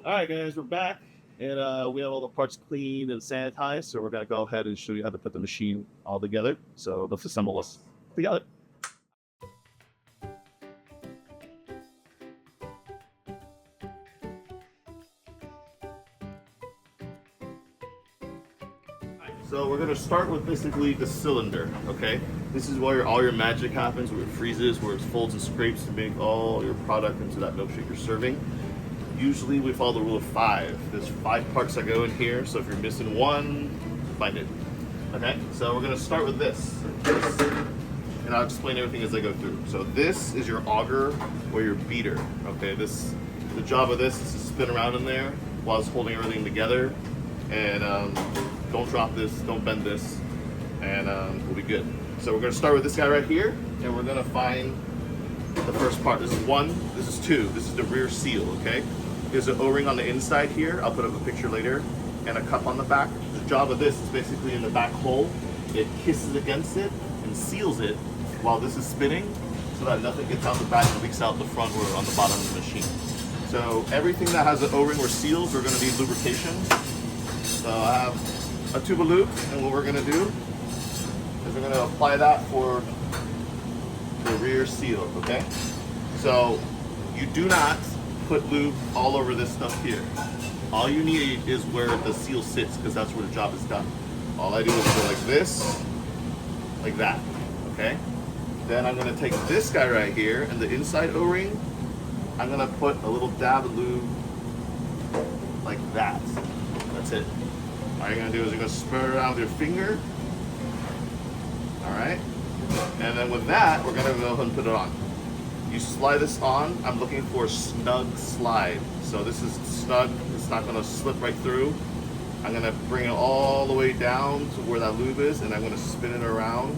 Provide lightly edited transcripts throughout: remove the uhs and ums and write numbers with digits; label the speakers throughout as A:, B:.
A: All right, guys, we're back, and we have all the parts cleaned and sanitized. So we're gonna go ahead and show you how to put the machine all together. So let's assemble this together. So we're gonna start with basically the cylinder. Okay, this is where all your magic happens, where it freezes, where it folds and scrapes to make all your product into that milkshake you're serving. Usually we follow the rule of five. There's 5 parts that go in here, so if you're missing one, find it. Okay, so we're gonna start with this. And I'll explain everything as I go through. So this is your auger or your beater. Okay, the job of this is to spin around in there while it's holding everything together. And don't drop this, don't bend this, and we'll be good. So we're gonna start with this guy right here, and we're gonna find the first part. This is one, this is two. This is the rear seal, okay? There's an O-ring on the inside here. I'll put up a picture later, and a cup on the back. The job of this is basically in the back hole. It kisses against it and seals it while this is spinning so that nothing gets out the back and leaks out the front or on the bottom of the machine. So everything that has an O-ring or seals, we're gonna need lubrication. So I have a tube of lube, and what we're gonna do is we're gonna apply that for the rear seal, okay? So you do not put lube all over this stuff here. All you need is where the seal sits, because that's where the job is done. All I do is go like this, like that, okay? Then I'm gonna take this guy right here, and the inside O-ring, I'm gonna put a little dab of lube like that. That's it. All you're gonna do is you're gonna spread it around with your finger, all right? And then with that, we're gonna go ahead and put it on. You slide this on. I'm looking for a snug slide. So this is snug, it's not gonna slip right through. I'm gonna bring it all the way down to where that lube is, and I'm gonna spin it around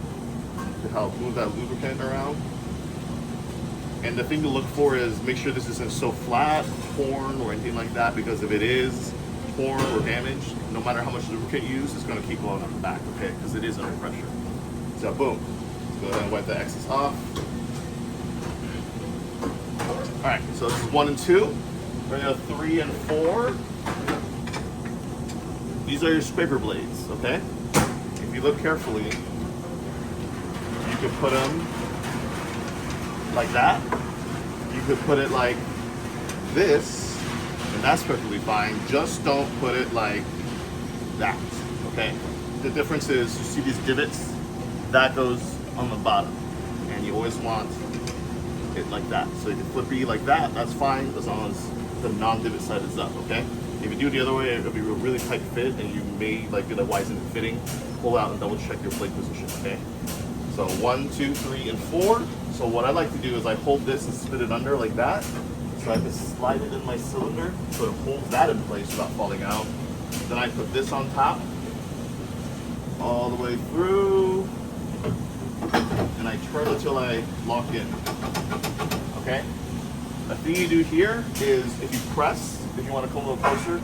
A: to help move that lubricant around. And the thing to look for is make sure this isn't so flat, torn, or anything like that, because if it is torn or damaged, no matter how much lubricant you use, it's gonna keep going on the back, okay? Because it is under pressure. So boom. Go ahead and wipe the excess off. All right, so this is 1 and 2. We're gonna go 3 and 4. These are your scraper blades, okay? If you look carefully, you could put them like that. You could put it like this, and that's perfectly fine. Just don't put it like that, okay? The difference is, you see these divots? That goes on the bottom, and you always want it like that. So you can flip it like that, that's fine, as long as the non-divot side is up, okay? If you do it the other way, it'll be a really tight fit, and you may like get a why isn't it fitting. Pull out and double check your plate position, okay? So 1, 2, 3, and 4. So what I like to do is I hold this and spin it under like that. So I can slide it in my cylinder so it holds that in place without falling out. Then I put this on top, all the way through, and I turn until I lock in, okay? The thing you do here is if you press, if you want to come a little closer,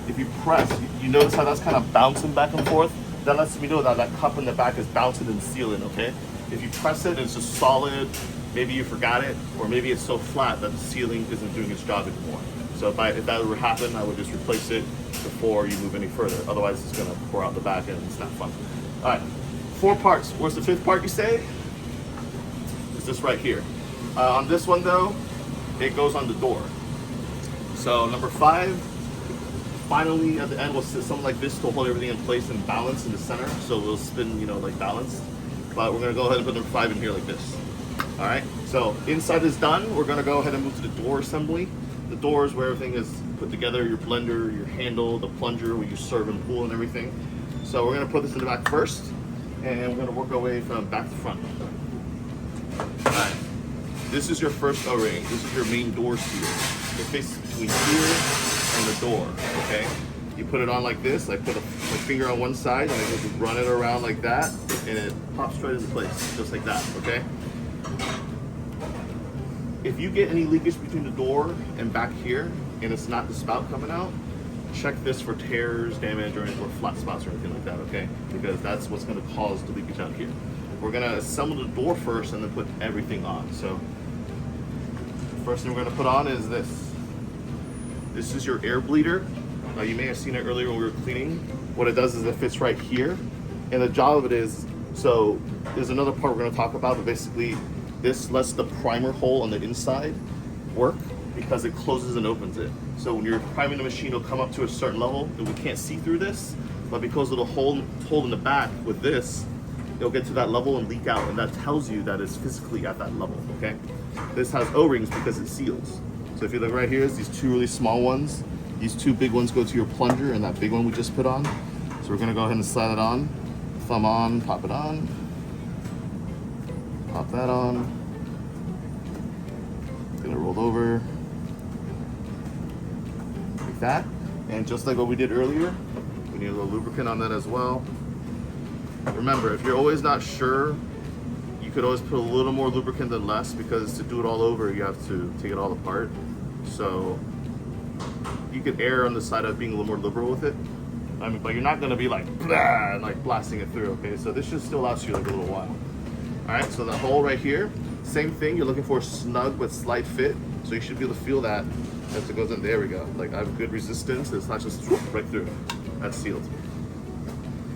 A: if you press, you notice how that's kind of bouncing back and forth? That lets me know that that cup in the back is bouncing and sealing, okay? If you press it and it's just solid, maybe you forgot it, or maybe it's so flat that the sealing isn't doing its job anymore. So if that were to happen, I would just replace it before you move any further. Otherwise, it's gonna pour out the back and it's not fun. All right, 4 parts. Where's the 5th part, you say? It's this right here. On this one though, it goes on the door. So number 5, finally at the end we'll sit something like this to hold everything in place and balance in the center, so it'll spin, like balanced. But we're gonna go ahead and put number 5 in here like this. All right, so inside is done. We're gonna go ahead and move to the door assembly. The door is where everything is put together, your blender, your handle, the plunger where you serve and pull and everything. So we're gonna put this in the back first, and we're gonna work our way from back to front. All right, this is your first O-ring. This is your main door seal. It fits between here and the door, okay? You put it on like this. I put my finger on one side, and I just run it around like that, and it pops right into place, just like that, okay? If you get any leakage between the door and back here, and it's not the spout coming out, check this for tears, damage, or flat spots or anything like that, okay? Because that's what's gonna cause the leakage out here. We're gonna assemble the door first and then put everything on. So, first thing we're gonna put on is this. This is your air bleeder. You may have seen it earlier when we were cleaning. What it does is it fits right here. And the job of it is, so there's another part we're gonna talk about, but basically this lets the primer hole on the inside work because it closes and opens it. So when you're priming the machine, it'll come up to a certain level and we can't see through this, but because of the hole in the back with this, it'll get to that level and leak out, and that tells you that it's physically at that level, okay? This has O-rings because it seals. So if you look right here, these two really small ones. These two big ones go to your plunger, and that big one we just put on. So we're gonna go ahead and slide it on. Thumb on, pop it on. Pop that on. Get it rolled over. Like that. And just like what we did earlier, we need a little lubricant on that as well. Remember, if you're always not sure, you could always put a little more lubricant than less, because to do it all over, you have to take it all apart. So you could err on the side of being a little more liberal with it. I mean, but you're not gonna be like, blah, and like blasting it through, okay? So this should still last you like a little while. All right, so the hole right here, same thing, you're looking for a snug but slight fit. So you should be able to feel that as it goes in. There we go. Like, I have good resistance, it's not just right through. That's sealed.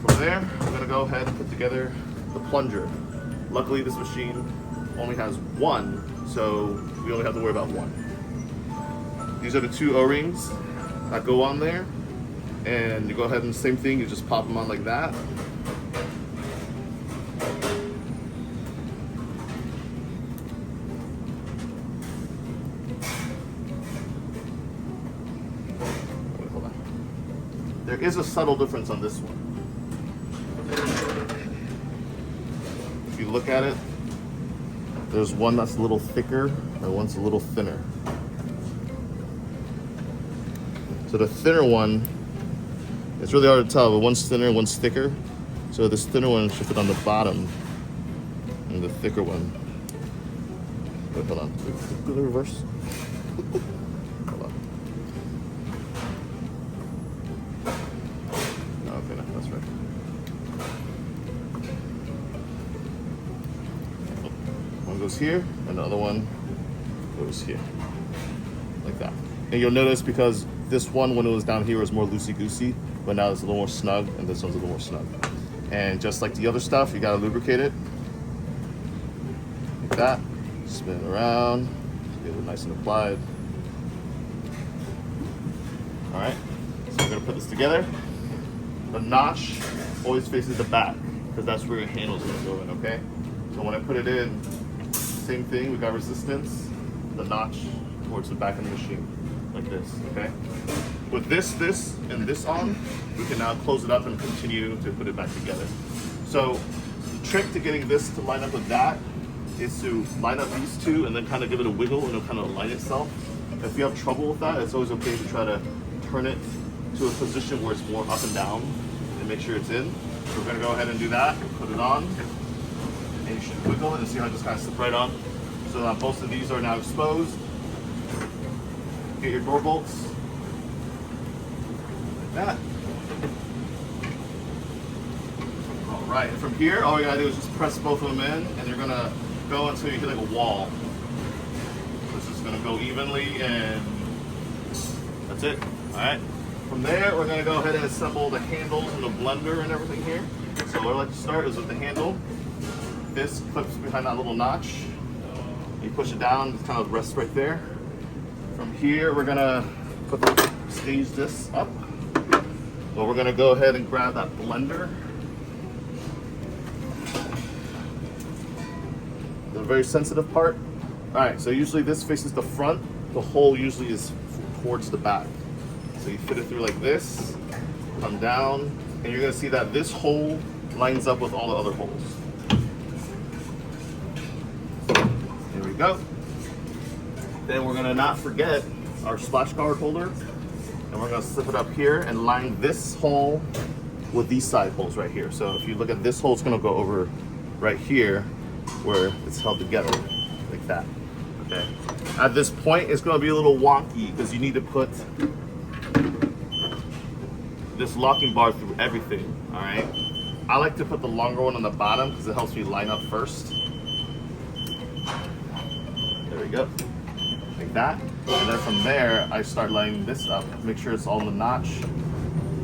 A: From there, we're gonna go ahead and put together the plunger. Luckily, this machine only has one, so we only have to worry about one. These are the two O-rings that go on there, and you go ahead and same thing, you just pop them on like that. Wait, hold on. There is a subtle difference on this one. If you look at it, there's one that's a little thicker and one's a little thinner. So the thinner one, it's really hard to tell, but one's thinner, one's thicker. So this thinner one should fit on the bottom, and the thicker one. Wait, hold on. Do the reverse. Hold on. Okay, no, that's right. One goes here, and the other one goes here, like that. And you'll notice because this one, when it was down here, was more loosey-goosey, but now it's a little more snug, and this one's a little more snug. And just like the other stuff, you gotta lubricate it. Like that. Spin it around, get it nice and applied. All right, so we're gonna put this together. The notch always faces the back, because that's where your handle's gonna go in, okay? So when I put it in, same thing, we got resistance, the notch towards the back of the machine. Like this, okay? With this, and this on, we can now close it up and continue to put it back together. So, the trick to getting this to line up with that is to line up these two and then kind of give it a wiggle and it'll kind of align itself. If you have trouble with that, it's always okay to try to turn it to a position where it's more up and down and make sure it's in. So we're gonna go ahead and do that, put it on, and you should wiggle it and see how it just kind of slips right on. So now both of these are now exposed. Get your door bolts, like that. All right, and from here, all you gotta do is just press both of them in, and you're gonna go until you hit like a wall. This is gonna go evenly, and that's it, all right? From there, we're gonna go ahead and assemble the handles and the blender and everything here. So what I like to start is with the handle. This clips behind that little notch. You push it down, it kind of rests right there. From here, we're gonna stage this up. So we're gonna go ahead and grab that blender. The very sensitive part. All right, so usually this faces the front. The hole usually is towards the back. So you fit it through like this, come down, and you're gonna see that this hole lines up with all the other holes. There we go. Then we're gonna not forget our splash guard holder, and we're gonna slip it up here and line this hole with these side holes right here. So if you look at this hole, it's gonna go over right here where it's held together, like that, okay? At this point, it's gonna be a little wonky because you need to put this locking bar through everything, all right? I like to put the longer one on the bottom because it helps me line up first. There we go, like that. And then from there, I start lining this up. Make sure it's all in the notch.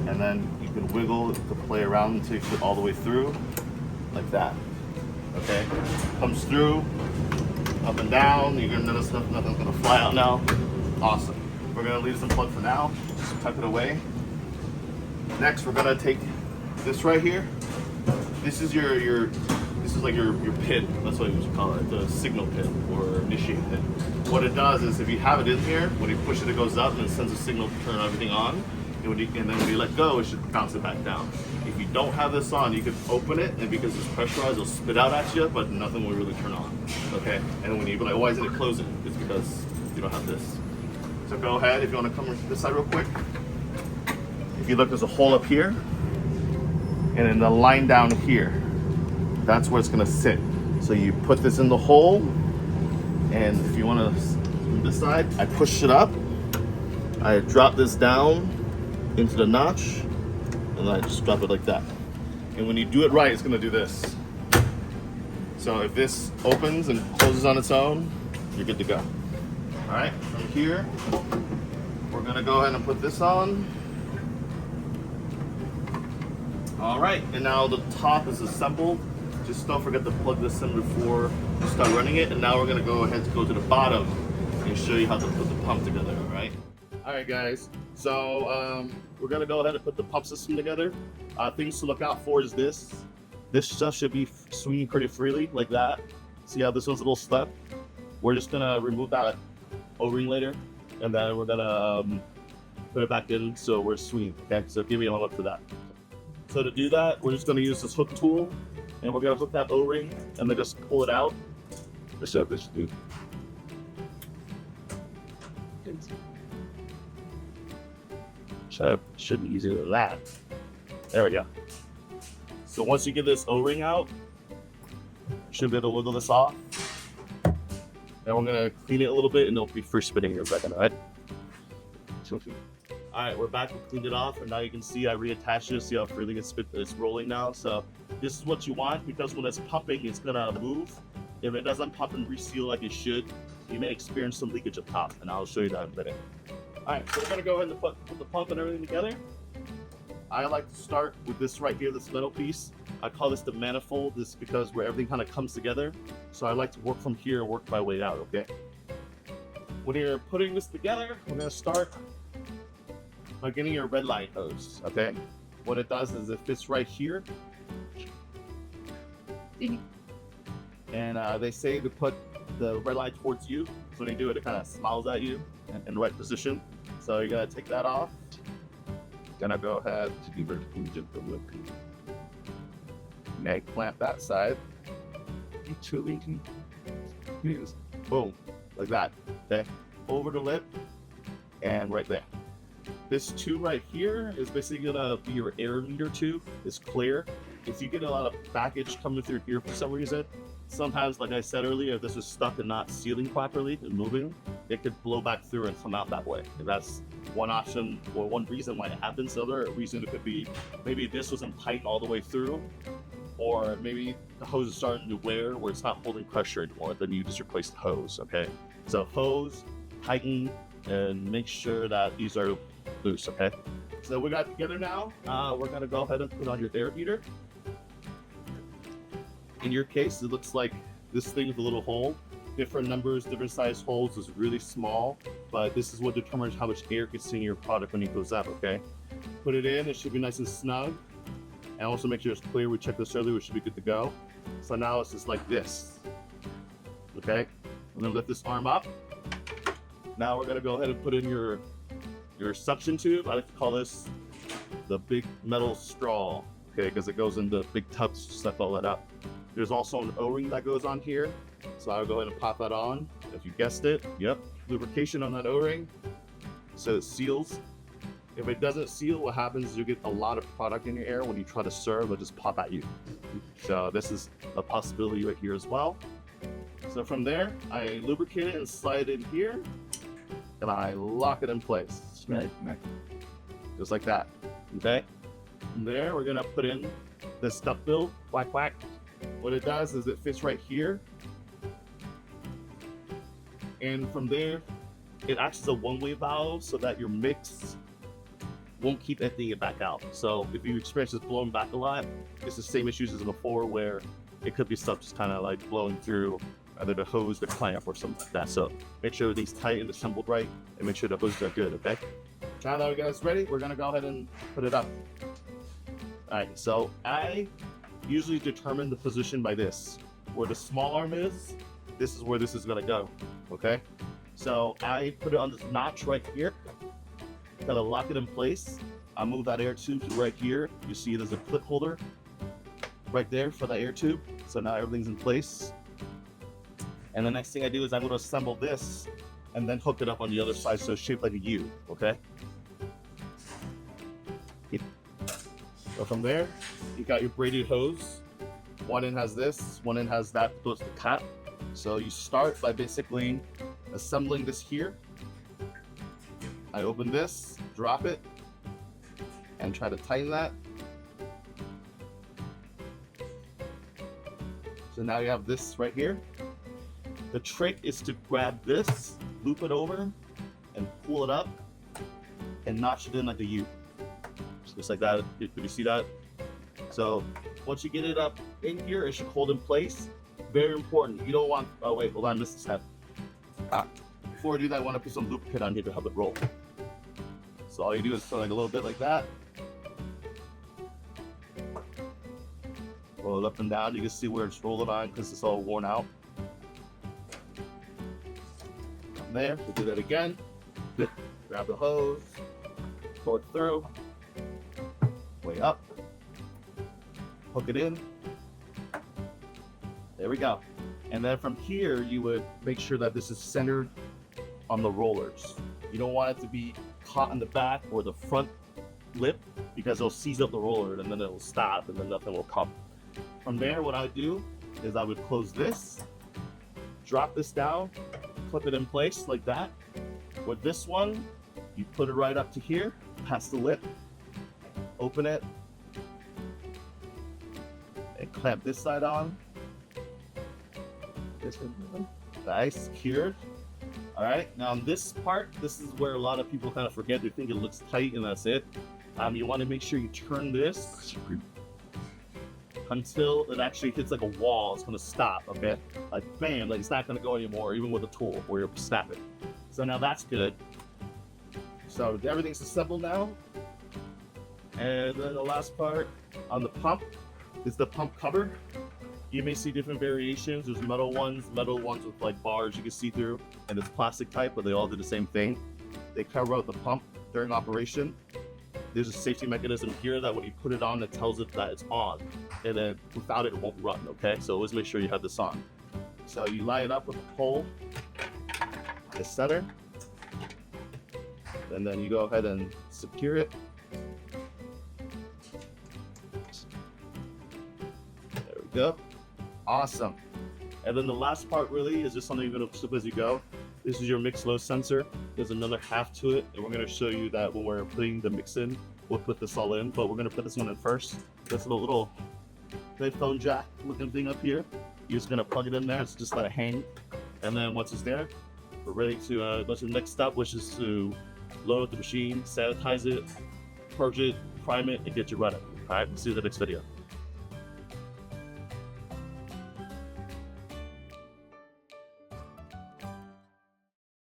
A: And then you can wiggle to play around until you fit all the way through, like that. Okay? Comes through, up and down. You're gonna notice nothing's gonna fly out now. Awesome. We're gonna leave this unplugged for now. Just tuck it away. Next, we're gonna take this right here. This is this is like your pin. That's what you would call it, the signal pin or initiate pin. What it does is if you have it in here, when you push it, it goes up and it sends a signal to turn everything on. And then when you let go, it should bounce it back down. If you don't have this on, you can open it, and because it's pressurized, it'll spit out at you, but nothing will really turn on. Okay? And when you be like, why isn't it closing? It's because you don't have this. So go ahead, if you want to come this side real quick. If you look, there's a hole up here, and then the line down here. That's where it's gonna sit. So you put this in the hole, and if you want to, from this side, I push it up. I drop this down into the notch, and I just drop it like that. And when you do it right, it's gonna do this. So if this opens and closes on its own, you're good to go. All right, from here, we're gonna go ahead and put this on. All right, and now the top is assembled. Just don't forget to plug this in before you start running it. And now we're gonna go ahead to go to the bottom and show you how to put the pump together, all right? All right, guys, so we're gonna go ahead and put the pump system together. Things to look out for is this. This stuff should be swinging pretty freely, like that. See how this one's a little stuck? We're just gonna remove that O-ring later, and then we're gonna put it back in so we're swinging, okay? So give me a look for that. So to do that, we're just gonna use this hook tool, and we're gonna hook that O-ring, and then just pull it out. Let's have this dude. Should be easier than that. There we go. So once you get this O-ring out, you should be able to wiggle this off. Then we're gonna clean it a little bit, and it'll be free spinning in a second, all right? All right, we're back. We cleaned it off, and now you can see I reattached it. See how freely it's rolling now. So this is what you want, because when it's pumping, it's gonna move. If it doesn't pump and reseal like it should, you may experience some leakage up top, and I'll show you that in a minute. All right, so we're gonna go ahead and put the pump and everything together. I like to start with this right here, this metal piece. I call this the manifold. This is because where everything kind of comes together. So I like to work from here and work my way out, okay? When you're putting this together, we're gonna start by getting your red line hose, okay? What it does is it fits right here. And they say to put the red line towards you. So when you do it, it kind of smiles at you in the right position. So you're gonna take that off. Gonna go ahead to eggplant that side. Boom, like that, okay? Over the lip and right there. This tube right here is basically gonna be your air meter tube. It's clear. If you get a lot of package coming through here for some reason, sometimes, like I said earlier, if this is stuck and not sealing properly and moving, it could blow back through and come out that way. And that's one option, or one reason why it happens. The other reason it could be maybe this wasn't tight all the way through, or maybe the hose is starting to wear where it's not holding pressure anymore. Then you just replace the hose, okay? So hose, tighten, and make sure that these are loose, okay? So we got together now. We're gonna go ahead and put on your air meter. In your case, it looks like this thing with a little hole. Different numbers, different size holes is really small, but this is what determines how much air gets in your product when it goes up, okay? Put it in, it should be nice and snug. And also make sure it's clear. We checked this earlier, we should be good to go. So now it's just like this, okay? I'm gonna lift this arm up. Now we're gonna go ahead and put in your suction tube. I like to call this the big metal straw, okay? Because it goes into big tubs to suck all that up. There's also an O-ring that goes on here. So I'll go ahead and pop that on. If you guessed it, yep, lubrication on that O-ring. So it seals. If it doesn't seal, what happens is you get a lot of product in your air. When you try to serve, it'll just pop at you. So this is a possibility right here as well. So from there, I lubricate it and slide it in here, and I lock it in place. Just like that, okay? From there, we're gonna put in this duck bill, whack, whack. What it does is it fits right here. And from there, it acts as a one-way valve so that your mix won't keep emptying it back out. So if you experience this blowing back a lot, it's the same issues as before where it could be stuff just kind of like blowing through either the hose, the clamp, or something like that. So make sure everything's tight and assembled right, and make sure the hoses are good, okay? Now that we got this ready, we're gonna go ahead and put it up. All right, so I usually determine the position by this. Where the small arm is, this is where this is gonna go, okay? So I put it on this notch right here, gotta lock it in place. I move that air tube to right here. You see there's a clip holder right there for the air tube. So now everything's in place. And the next thing I do is I'm gonna assemble this and then hook it up on the other side so it's shaped like a U, okay? So from there, you got your braided hose. One end has this, one end has that, goes to the cap. So you start by basically assembling this here. I open this, drop it, and try to tighten that. So now you have this right here. The trick is to grab this, loop it over, and pull it up, and notch it in like a U. Just like that. Did you see that? So once you get it up in here, it should hold in place. Very important. You don't want, oh wait, hold on, this is heavy. Before I do that, I want to put some lubricant on here to help it roll. So all you do is put like a little bit like that. Roll it up and down. You can see where it's rolling on because it's all worn out. From there, we'll do that again. Grab the hose, pull it through, way up, hook it in. There we go. And then from here, you would make sure that this is centered on the rollers. You don't want it to be caught in the back or the front lip because it'll seize up the roller and then it'll stop and then nothing will come. From there, what I would do is I would close this, drop this down, clip it in place like that. With this one, you put it right up to here, past the lip, open it, and clamp this side on. Nice, secured. All right, now on this part, this is where a lot of people kind of forget. They think it looks tight and that's it. You want to make sure you turn this until it actually hits like a wall. It's gonna stop, okay? Like bam, like it's not gonna go anymore, even with a tool where you're snapping. So now that's good. So everything's assembled now. And then the last part on the pump is the pump cover. You may see different variations. There's metal ones with like bars you can see through, and it's plastic type, but they all do the same thing. They cover out the pump during operation. There's a safety mechanism here that when you put it on, it tells it that it's on, and then without it, it won't run, okay? So always make sure you have this on. So you line it up with a pole, the center, and then you go ahead and secure it. There we go. Awesome. And then the last part really is just something you're gonna slip as you go. This is your mix low sensor. There's another half to it, and we're gonna show you that when we're putting the mix in, we'll put this all in, but we're gonna put this one in first. This little headphone jack looking thing up here. You're just gonna plug it in there. It's just let it hang. And then once it's there, we're ready to go to the next step, which is to load the machine, sanitize it, purge it, prime it, and get you running. All right, we'll see you in the next video.